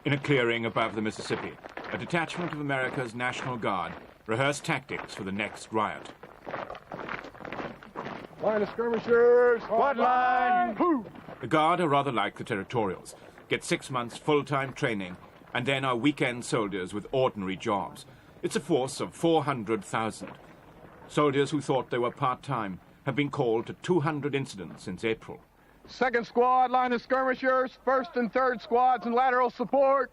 In a clearing above the Mississippi, a detachment of America's National Guard rehearsed tactics for the next riot. Line of skirmishers! What line? Who? The Guard are rather like the Territorials, get 6 months full-time training, and then are weekend soldiers with ordinary jobs. It's a force of 400,000. Soldiers who thought they were part-time have been called to 200 incidents since April. Second squad, line of skirmishers, first and third squads and lateral support.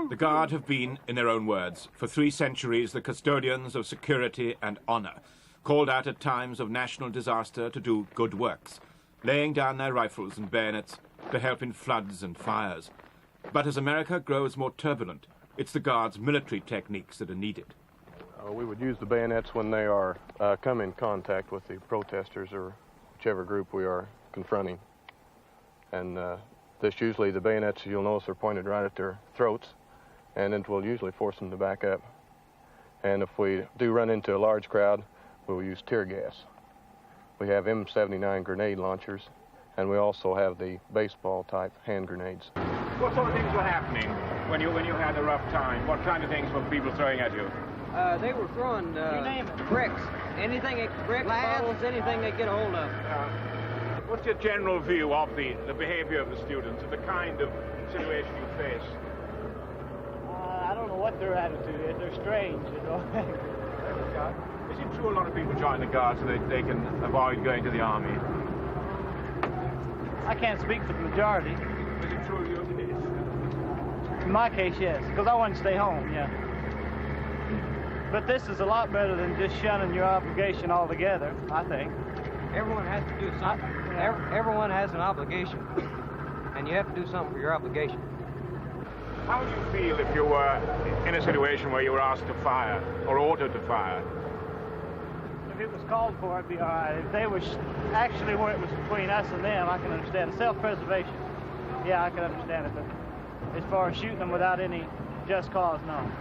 The Guard have been, in their own words, for 3 centuries the custodians of security and honor, called out at times of national disaster to do good works, laying down their rifles and bayonets to help in floods and fires. But as America grows more turbulent, it's the Guard's military techniques that are needed. We would use the bayonets when they are come in contact with the protesters or whichever group we are confronting. And this usually, the bayonets, you'll notice, are pointed right at their throats, and it will usually force them to back up. And if we do run into a large crowd, we'll use tear gas. We have M79 grenade launchers, and we also have the baseball-type hand grenades. What sort of things were happening when you had a rough time? What kind of things were people throwing at you? They were throwing you name it. bricks, bricks, bottles, anything they get a hold of. What's your general view of the behavior of the students, of the kind of situation you face? I don't know what their attitude is. They're strange, you know. Is it true a lot of people join the Guard so that they can avoid going to the Army? I can't speak for the majority. Is it true you it is? In my case, yes, because I want to stay home, yeah. But this is a lot better than just shunning your obligation altogether, I think. Everyone has to do something. Everyone has an obligation, and you have to do something for your obligation. How would you feel if you were in a situation where you were asked to fire or ordered to fire? If it was called for, it'd be all right. If they were actually where it was between us and them, I can understand it. Self-preservation, yeah, I can understand it. But as far as shooting them without any just cause, no.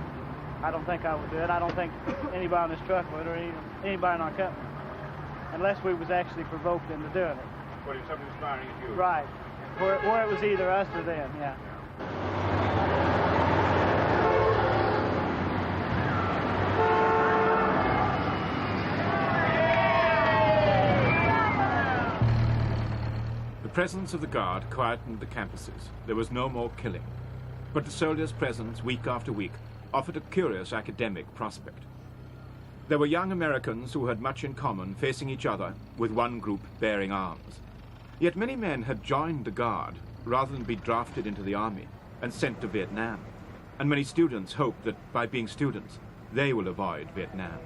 I don't think I would do it. I don't think anybody on this truck would, or anybody in our company, unless we was actually provoked into doing it. Well, if somebody was firing at you? Right. Where it was either us or them, yeah. The presence of the Guard quietened the campuses. There was no more killing. But the soldiers' presence, week after week, offered a curious academic prospect. There were young Americans who had much in common, facing each other, with one group bearing arms. Yet many men had joined the Guard rather than be drafted into the Army and sent to Vietnam. And many students hoped that by being students, they will avoid Vietnam.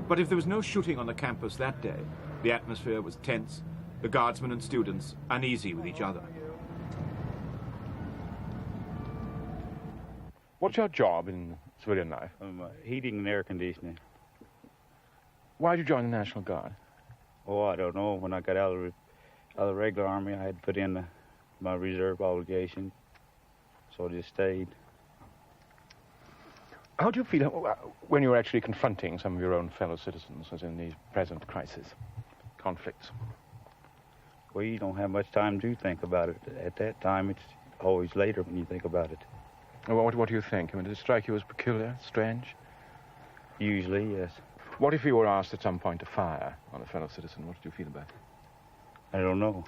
But if there was no shooting on the campus that day, the atmosphere was tense, the Guardsmen and students uneasy with each other. What's your job in civilian life? Heating and air conditioning. Why did you join the National Guard? Oh, I don't know. When I got out of the regular Army, I had to put in my reserve obligation, so I just stayed. How do you feel when you're actually confronting some of your own fellow citizens, as in these present crisis, conflicts? Well, you don't have much time to think about it. At that time, it's always later when you think about it. What do you think? I mean, does it strike you as peculiar, strange? Usually, yes. What if you were asked at some point to fire on a fellow citizen? What do you feel about it? I don't know.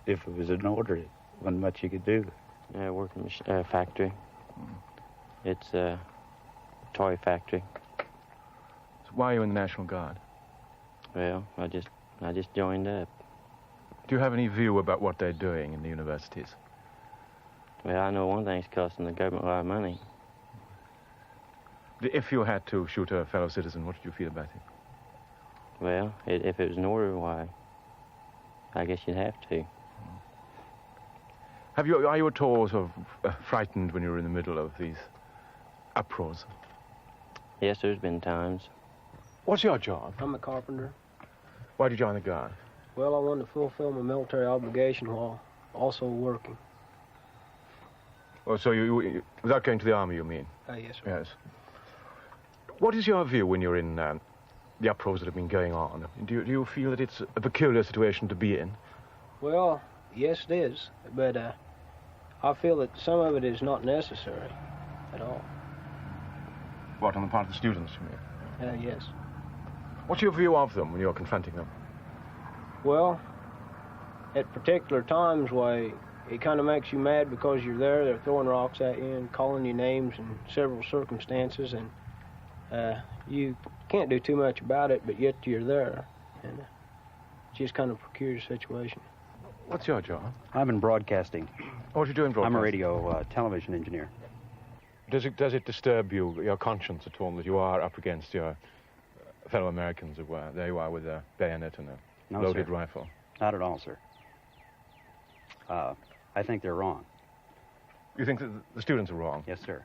If it was an order, there wasn't much you could do. I work in a factory. It's a toy factory. So why are you in the National Guard? Well, I just joined up. Do you have any view about what they're doing in the universities? Well, I know one thing's costing the government a lot of money. If you had to shoot a fellow citizen, what did you feel about it? Well, if it was an order, why, I guess you'd have to. Are you at all sort of frightened when you're in the middle of these uproars? Yes, there's been times. What's your job? I'm a carpenter. Why did you join the Guard? Well, I wanted to fulfill my military obligation while also working. Oh, so you without going to the Army, you mean? Yes, sir. Yes. What is your view when you're in the uproars that have been going on? Do you feel that it's a peculiar situation to be in? Well, yes, it is. But I feel that some of it is not necessary at all. What, on the part of the students, you mean? Yes. What's your view of them when you're confronting them? Well, at particular times, why, it kind of makes you mad because you're there. They're throwing rocks at you and calling you names in several circumstances, and you can't do too much about it, but yet you're there. And it's just kind of a peculiar situation. What's your job? I'm in broadcasting. What do you do in broadcasting? I'm a radio television engineer. Does it disturb you, your conscience at all, that you are up against your fellow Americans? There you are with a bayonet and a loaded rifle. Not at all, sir. I think they're wrong. You think that the students are wrong? Yes, sir.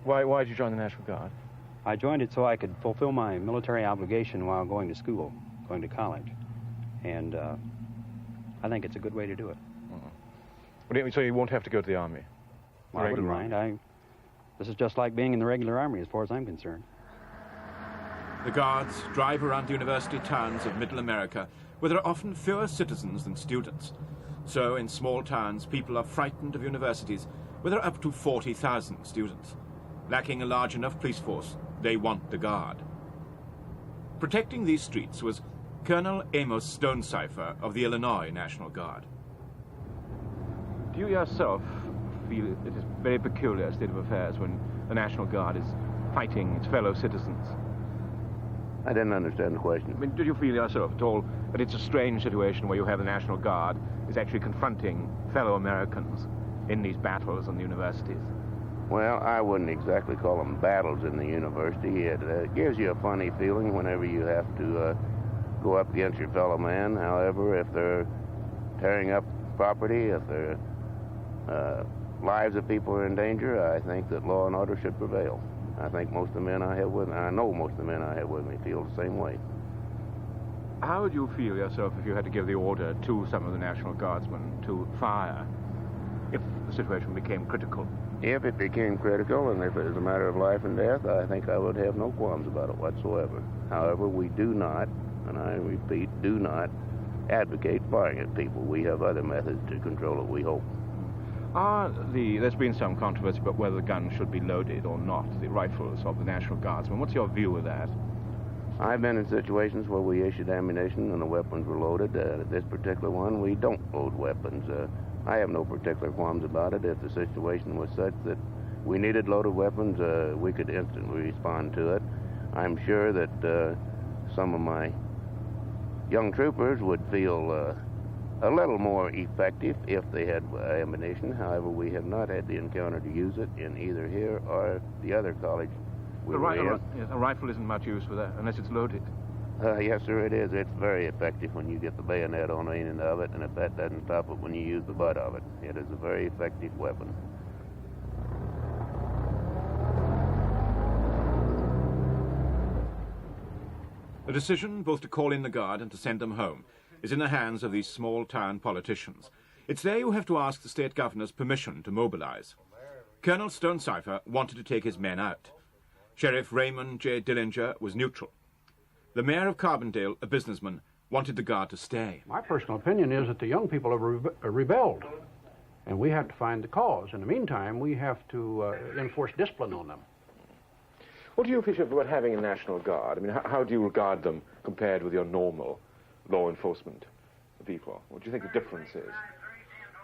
Why did you join the National Guard? I joined it so I could fulfill my military obligation while going to school, going to college. And I think it's a good way to do it. Mm-hmm. So you won't have to go to the Army? Well, I wouldn't mind. This is just like being in the regular Army as far as I'm concerned. The Guards drive around the university towns of Middle America, where there are often fewer citizens than students. So in small towns, people are frightened of universities where there are up to 40,000 students. Lacking a large enough police force, they want the Guard. Protecting these streets was Colonel Amos Stonecipher of the Illinois National Guard. Do you yourself feel it is a very peculiar state of affairs when the National Guard is fighting its fellow citizens? I didn't understand the question. I mean, did you feel yourself at all that it's a strange situation where you have the National Guard is actually confronting fellow Americans in these battles in the universities? Well, I wouldn't exactly call them battles in the university. It gives you a funny feeling whenever you have to go up against your fellow man. However, if they're tearing up property, if their lives of people are in danger, I think that law and order should prevail. I think most of the men I have with me, I know most of the men I have with me feel the same way. How would you feel yourself if you had to give the order to some of the National Guardsmen to fire if the situation became critical? If it became critical and if it was a matter of life and death, I think I would have no qualms about it whatsoever. However, we do not, and I repeat, do not advocate firing at people. We have other methods to control it, we hope. There's been some controversy about whether the guns should be loaded or not, the rifles of the National Guardsmen. What's your view of that? I've been in situations where we issued ammunition and the weapons were loaded. This particular one, we don't load weapons. I have no particular qualms about it. If the situation was such that we needed loaded weapons, we could instantly respond to it. I'm sure that some of my young troopers would feel a little more effective if they had ammunition. However, we have not had the encounter to use it in either here or the other college. A rifle isn't much use for that unless it's loaded. Yes, sir, it is. It's very effective when you get the bayonet on the end of it, and if that doesn't stop it when you use the butt of it. It is a very effective weapon. The decision both to call in the Guard and to send them home is in the hands of these small-town politicians. It's they who have to ask the state governor's permission to mobilize. Colonel Stonecipher wanted to take his men out. Sheriff Raymond J. Dillinger was neutral. The mayor of Carbondale, a businessman, wanted the Guard to stay. My personal opinion is that the young people have rebelled, and we have to find the cause. In the meantime, we have to enforce discipline on them. What do you appreciate about having a National Guard? I mean, how do you regard them compared with your normal law enforcement people? What do you think the difference is?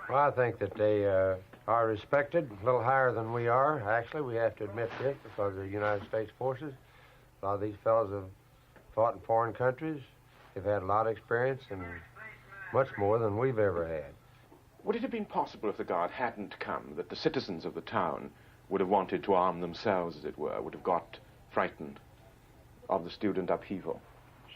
Well, I think that they are respected, a little higher than we are. Actually, we have to admit this because of the United States forces. A lot of these fellows have fought in foreign countries. They've had a lot of experience and much more than we've ever had. Would it have been possible if the Guard hadn't come, that the citizens of the town would have wanted to arm themselves, as it were, would have got frightened of the student upheaval?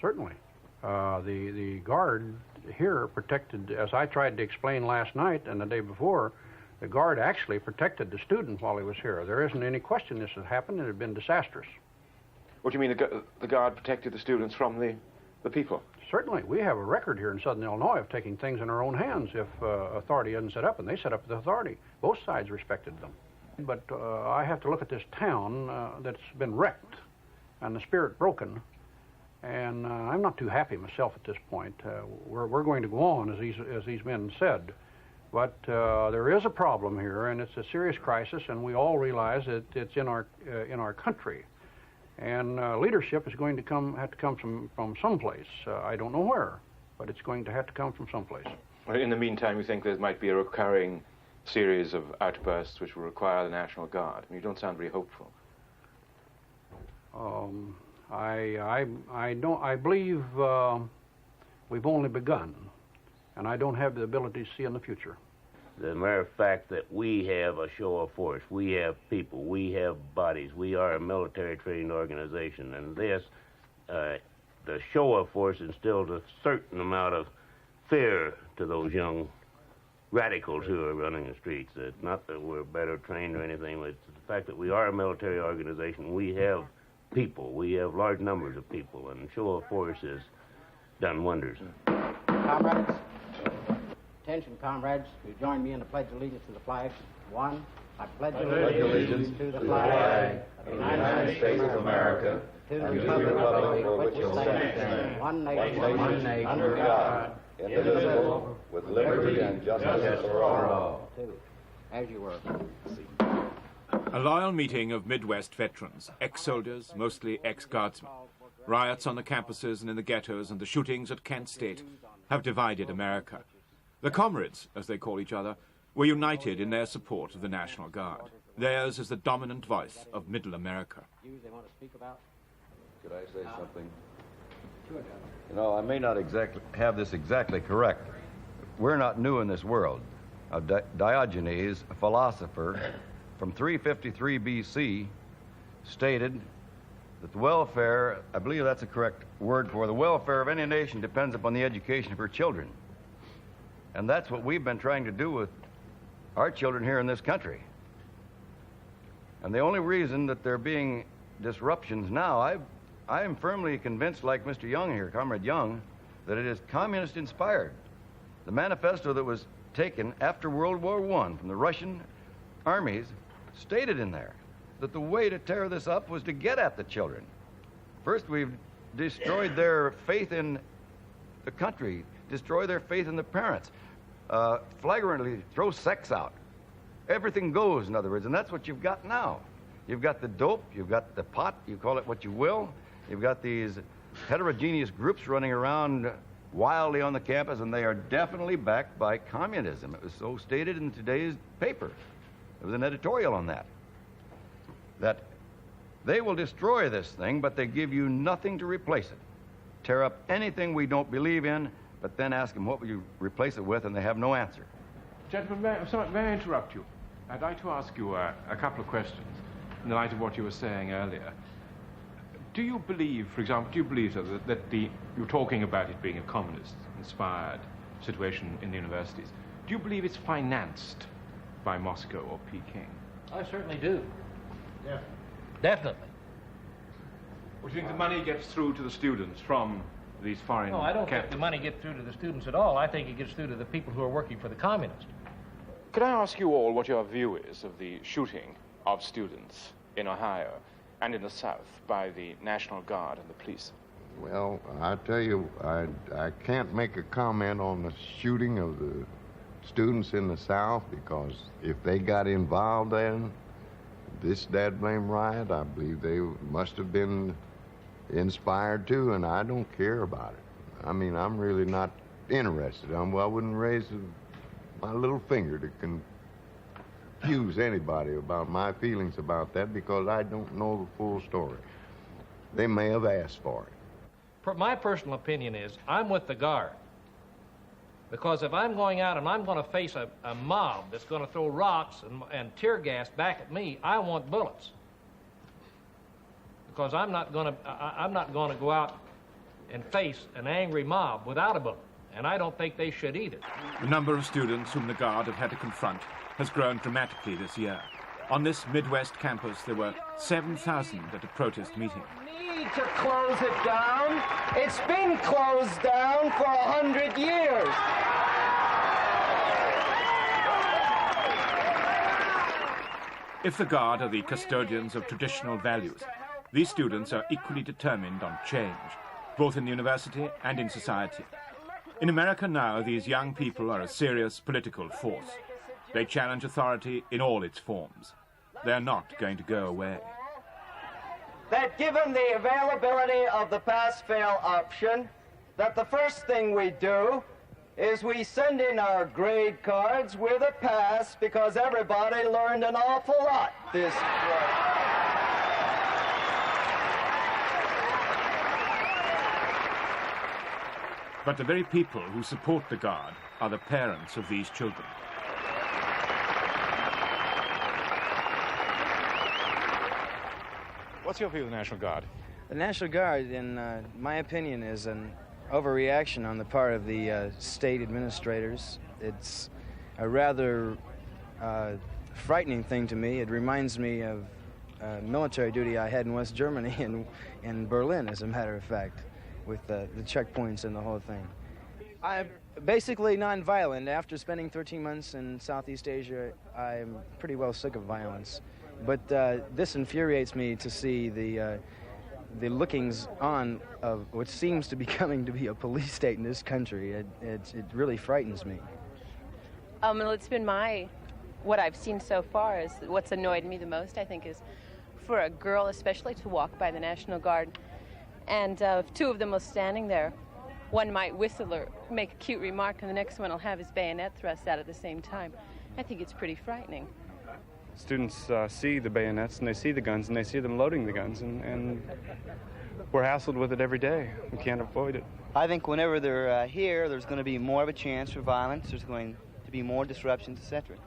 Certainly. The Guard here protected, as I tried to explain last night and the day before, the Guard actually protected the student while he was here. There isn't any question this had happened. It had been disastrous. What do you mean the Guard protected the students from the people? Certainly. We have a record here in southern Illinois of taking things in our own hands if authority isn't set up, and they set up the authority. Both sides respected them. But I have to look at this town that's been wrecked and the spirit broken, and I'm not too happy myself at this point. We're going to go on, as these men said. But there is a problem here, and it's a serious crisis, and we all realize that it's in our country. And leadership is going to have to come from someplace. I don't know where, but it's going to have to come from someplace. Well, in the meantime, you think there might be a recurring series of outbursts which will require the National Guard? I mean, you don't sound very hopeful. I believe we've only begun, and I don't have the ability to see in the future. The mere fact that we have a show of force, we have people, we have bodies, we are a military trained organization, and this, the show of force instills a certain amount of fear to those young radicals who are running the streets. It's not that we're better trained or anything, but it's the fact that we are a military organization. We have people, we have large numbers of people, and show of force has done wonders. Comrades, attention, comrades. You join me in the Pledge of Allegiance to the flag. One, I pledge allegiance to the flag of the United States of America, to the republic for which it stands, one nation, under God, indivisible, with liberty and justice for all. Two, as you were. A loyal meeting of Midwest veterans, ex-soldiers, mostly ex-guardsmen. Riots on the campuses and in the ghettos and the shootings at Kent State have divided America. The comrades, as they call each other, were united in their support of the National Guard. Theirs is the dominant voice of Middle America. Could I say something? You know, I may not have this exactly correct. We're not new in this world. Diogenes, a philosopher from 353 BC, stated that the welfare, I believe that's a correct word for the welfare of any nation, depends upon the education of her children. And that's what we've been trying to do with our children here in this country. And the only reason that there are being disruptions now, I am firmly convinced, like Mr. Young here, Comrade Young, that it is communist inspired. The manifesto that was taken after World War I from the Russian armies stated in there that the way to tear this up was to get at the children. First, we've destroyed their faith in the country, destroy their faith in the parents, flagrantly throw sex out. Everything goes, in other words, and that's what you've got now. You've got the dope, you've got the pot, you call it what you will. You've got these heterogeneous groups running around wildly on the campus, and they are definitely backed by communism. It was so stated in today's paper. There was an editorial on that. That they will destroy this thing, but they give you nothing to replace it. Tear up anything we don't believe in, but then ask them what will you replace it with, and they have no answer. Gentlemen, may I interrupt you? I'd like to ask you a couple of questions in the light of what you were saying earlier. Do you believe, for example, that you're talking about it being a communist-inspired situation in the universities, do you believe it's financed by Moscow or Peking? I certainly do. Yeah. Definitely. Or do you think the money gets through to the students from these foreign No, I don't think the money gets through to the students at all. I think it gets through to the people who are working for the communists. Could I ask you all what your view is of the shooting of students in Ohio and in the South by the National Guard and the police? Well, I tell you, I can't make a comment on the shooting of the students in the South, because if they got involved in this dad-blame riot, I believe they must have been inspired too, and I don't care about it. I mean, I'm really not interested. I wouldn't raise my little finger to confuse anybody about my feelings about that, because I don't know the full story. They may have asked for it. My personal opinion is I'm with the Guard. Because if I'm going out and I'm going to face a mob that's going to throw rocks and tear gas back at me, I want bullets. Because I'm not going to go out and face an angry mob without a bullet. And I don't think they should either. The number of students whom the Guard have had to confront has grown dramatically this year. On this Midwest campus, there were 7,000 at a protest meeting. Need to close it down. It's been closed down for 100 years. If the Guard are the custodians of traditional values, these students are equally determined on change, both in the university and in society. In America now, these young people are a serious political force. They challenge authority in all its forms. They're not going to go away. That given the availability of the pass-fail option, that the first thing we do is we send in our grade cards with a pass because everybody learned an awful lot this quarter. But the very people who support the Guard are the parents of these children. What's your view of the National Guard? The National Guard, in my opinion, is an overreaction on the part of the state administrators. It's a rather frightening thing to me. It reminds me of military duty I had in West Germany and in Berlin, as a matter of fact, with the checkpoints and the whole thing. I'm basically nonviolent. After spending 13 months in Southeast Asia, I'm pretty well sick of violence. But this infuriates me to see the lookings on of what seems to be coming to be a police state in this country. It really frightens me. Well, it's been what I've seen so far is what's annoyed me the most, I think, is for a girl especially to walk by the National Guard. And if two of them are standing there, one might whistle or make a cute remark, and the next one will have his bayonet thrust out at the same time. I think it's pretty frightening. Students see the bayonets, and they see the guns, and they see them loading the guns, and we're hassled with it every day. We can't avoid it. I think whenever they're here, there's going to be more of a chance for violence. There's going to be more disruptions, etc.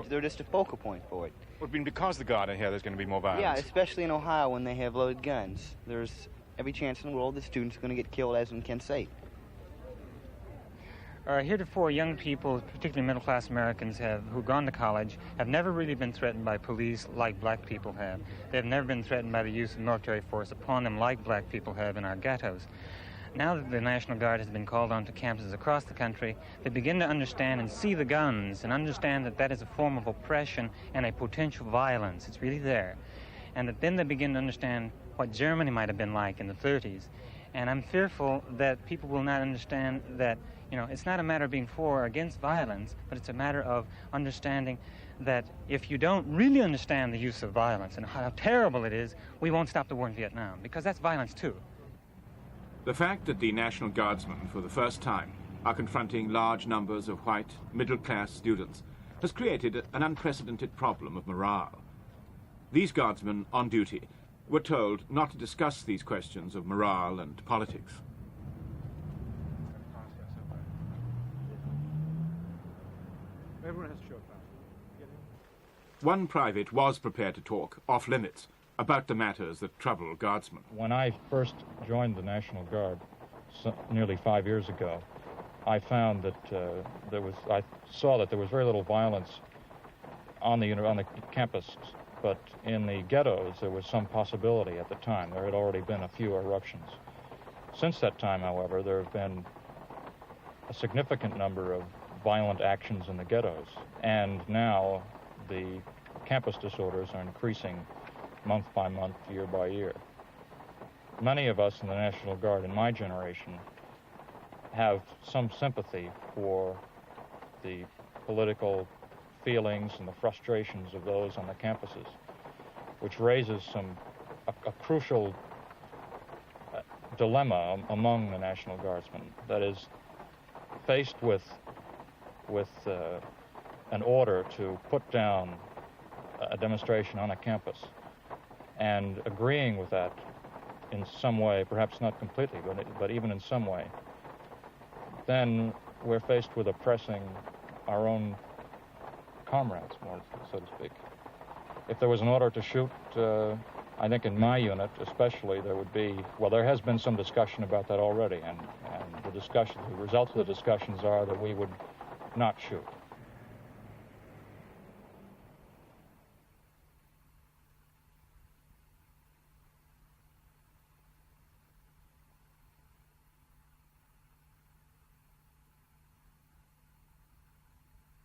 They're just a focal point for it. Well, because the Guard are here, there's going to be more violence. Yeah, especially in Ohio when they have loaded guns. There's every chance in the world the students are going to get killed, as one can say. Heretofore, young people, particularly middle-class Americans, who've gone to college, have never really been threatened by police like black people have. They've never been threatened by the use of military force upon them like black people have in our ghettos. Now that the National Guard has been called onto campuses across the country, they begin to understand and see the guns and understand that that is a form of oppression and a potential violence. It's really there. And that then they begin to understand what Germany might have been like in the 30s. And I'm fearful that people will not understand that, it's not a matter of being for or against violence, but it's a matter of understanding that if you don't really understand the use of violence and how terrible it is, we won't stop the war in Vietnam, because that's violence too. The fact that the National Guardsmen, for the first time, are confronting large numbers of white, middle-class students has created an unprecedented problem of morale. These Guardsmen on duty were told not to discuss these questions of morale and politics. Everyone has to show up. One private was prepared to talk off limits about the matters that trouble Guardsmen. When I first joined the National Guard nearly 5 years ago, I found that I saw that there was very little violence on the campus, but in the ghettos there was some possibility at the time. There had already been a few eruptions. Since that time, however, there have been a significant number of violent actions in the ghettos, and now the campus disorders are increasing month by month, year by year. Many of us in the National Guard in my generation have some sympathy for the political feelings and the frustrations of those on the campuses, which raises a crucial dilemma among the National Guardsmen. That is, faced with an order to put down a demonstration on a campus and agreeing with that in some way, perhaps not completely, but even in some way, then we're faced with oppressing our own comrades, more so to speak. If there was an order to shoot, I think in my unit especially, there would be, well, there has been some discussion about that already, and the results of the discussions are that we would not shoot.